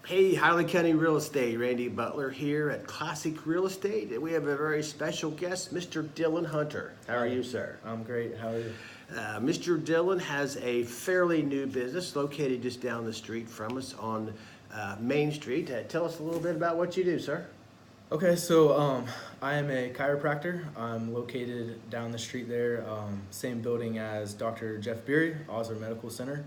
Hey, Highly County Real Estate, Randy Butler here at Classic Real Estate. And we have a very special guest, Mr. Dylan Hunter. How are you, sir? I'm great. How are you? Mr. Dylan has a fairly new business located just down the street from us on Main Street. Tell us a little bit about what you do, sir. Okay, so I am a chiropractor. I'm located down the street there, same building as Dr. Jeff Beery, Osler Medical Center.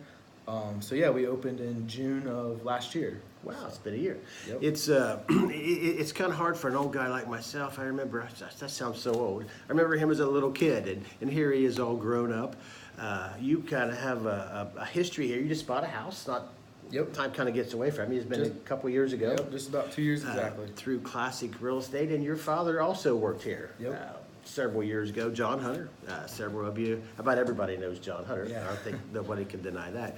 So yeah, we opened in June of last year. Wow, it's been a year. Yep. It's kind of hard for an old guy like myself. I remember, that sounds so old. I remember him as a little kid, and here he is all grown up. You kind of have a history here. You just bought a house, not. Yep. Time kind of gets away from you. It's been a couple years ago. Yep, just about 2 years exactly. Through Classic Real Estate, and your father also worked here. Yep. Several years ago, John Hunter. Several of you, about everybody knows John Hunter. Yeah. I don't think nobody can deny that.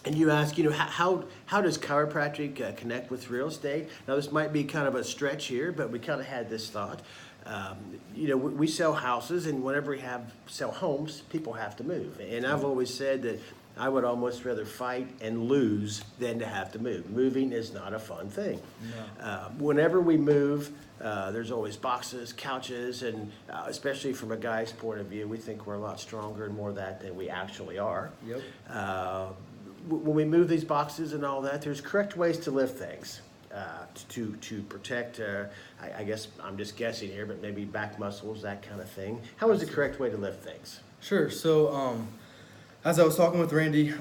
And you ask, how does chiropractic connect with real estate? Now, this might be kind of a stretch here, but we kind of had this thought. We sell houses, and whenever we sell homes, people have to move. And I've always said that I would almost rather fight and lose than to have to move. Moving is not a fun thing. No. Whenever we move, there's always boxes, couches, and especially from a guy's point of view, we think we're a lot stronger and more of that than we actually are. Yep. When we move these boxes and all that, there's correct ways to lift things to protect, I guess I'm just guessing here, but maybe back muscles, that kind of thing. How is the correct way to lift things? Sure. So as I was talking with Randy,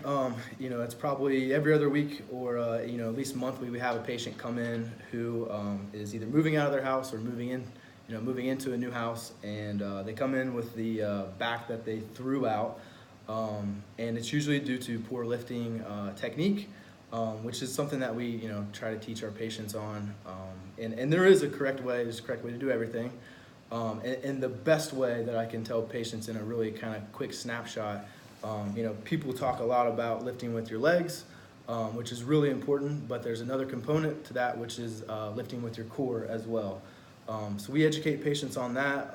it's probably every other week or at least monthly we have a patient come in who is either moving out of their house or moving into a new house, and they come in with the back that they threw out, and it's usually due to poor lifting technique, which is something that we try to teach our patients on, and there is a correct way. There's a correct way to do everything, and the best way that I can tell patients in a really kind of quick snapshot. People talk a lot about lifting with your legs, which is really important, but there's another component to that, which is lifting with your core as well. So we educate patients on that,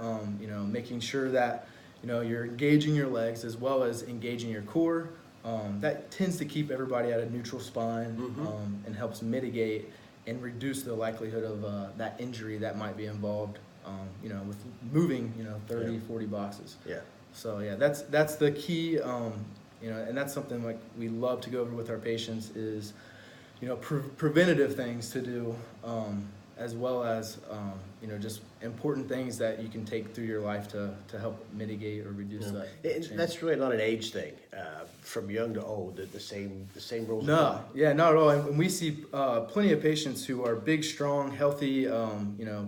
making sure that you're engaging your legs as well as engaging your core. That tends to keep everybody at a neutral spine, and helps mitigate and reduce the likelihood of that injury that might be involved, with moving 30, 40 boxes. Yeah. So yeah, that's the key, and that's something like we love to go over with our patients is, preventative things to do, as well as just important things that you can take through your life to help mitigate or reduce that. That's really not an age thing. From young to old, the same rules. No, apply. yeah, not at all. And we see plenty of patients who are big, strong, healthy,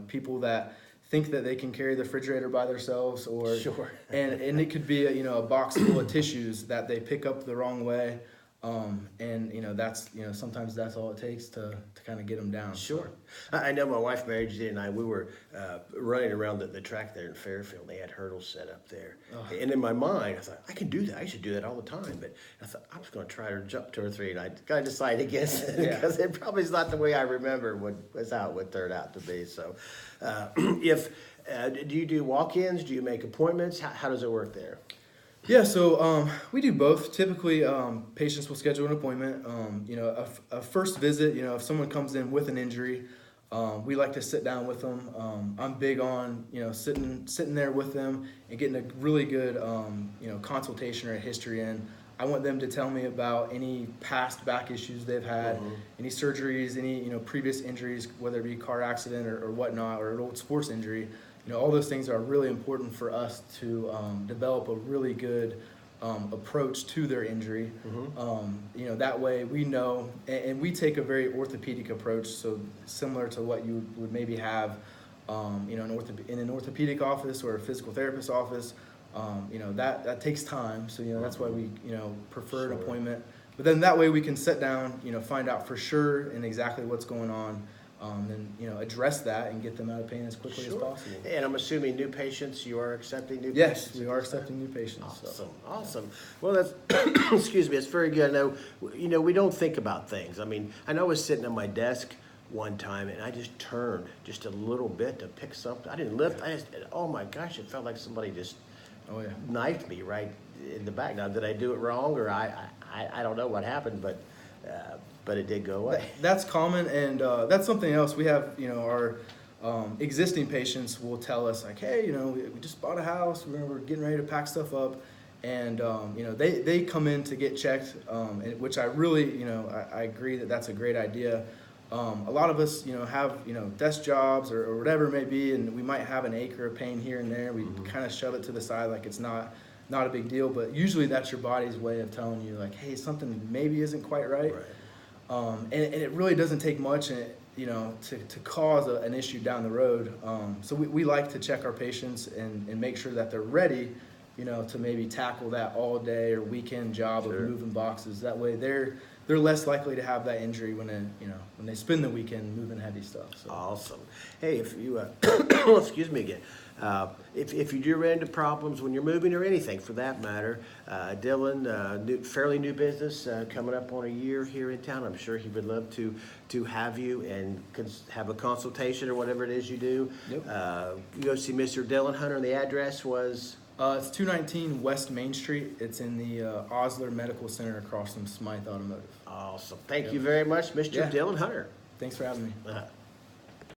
people that think that they can carry the refrigerator by themselves, or Sure. and it could be a box full of tissues that they pick up the wrong way, and that's sometimes that's all it takes to kind of get them down. Sure. I know my wife, Mary Jane, and I, we were running around the track there in Fairfield. They had hurdles set up there. Oh. And in my mind, I thought, I can do that. I should do that all the time. But I thought, I'm just going to try to jump 2 or 3. And I kind of decided against it because it probably is not the way I remember was how it would turn out to be. So do you do walk-ins? Do you make appointments? How does it work there? Yeah, so we do both. Typically, patients will schedule an appointment. A first visit, if someone comes in with an injury, we like to sit down with them. I'm big on, sitting there with them and getting a really good, consultation or a history in. I want them to tell me about any past back issues they've had, any surgeries, any, previous injuries, whether it be a car accident or whatnot, or an old sports injury. All those things are really important for us to develop a really good approach to their injury. That way we know, and we take a very orthopedic approach, so similar to what you would maybe have in an orthopedic office or a physical therapist office. That takes time, so that's why we prefer an appointment. But then that way we can sit down, find out for sure and exactly what's going on. And address that and get them out of pain as quickly as possible. And I'm assuming new patients, you are accepting new patients? Yes, we are accepting new patients. Awesome. Well, that's, excuse me, it's very good. I know, we don't think about things. I mean, I know I was sitting at my desk one time and I just turned just a little bit to pick something. I didn't lift. Oh my gosh, it felt like somebody just knifed me right in the back. Now, did I do it wrong, or I don't know what happened, but but it did go away. That's common, and that's something else. We have, our existing patients will tell us like, hey, we just bought a house, we're getting ready to pack stuff up, and they come in to get checked, which I really, I agree that that's a great idea. A lot of us, have, desk jobs or whatever it may be, and we might have an ache or a pain here and there. We kind of shove it to the side like it's not a big deal, but usually that's your body's way of telling you like, hey, something maybe isn't quite right. And it really doesn't take much, to cause an issue down the road. So we like to check our patients and make sure that they're ready, to maybe tackle that all day or weekend job of moving boxes. That way they're less likely to have that injury when they spend the weekend moving heavy stuff. So. Awesome. Hey, if you excuse me again. If you do run into problems when you're moving or anything for that matter, Dylan, fairly new business, coming up on a year here in town. I'm sure he would love to have you and have a consultation or whatever it is you do. Yep. You go see Mr. Dylan Hunter, and the address was? It's 219 West Main Street. It's in the Osler Medical Center across from Smythe Automotive. Awesome. Thank you very much, Mr. Dylan Hunter. Thanks for having me.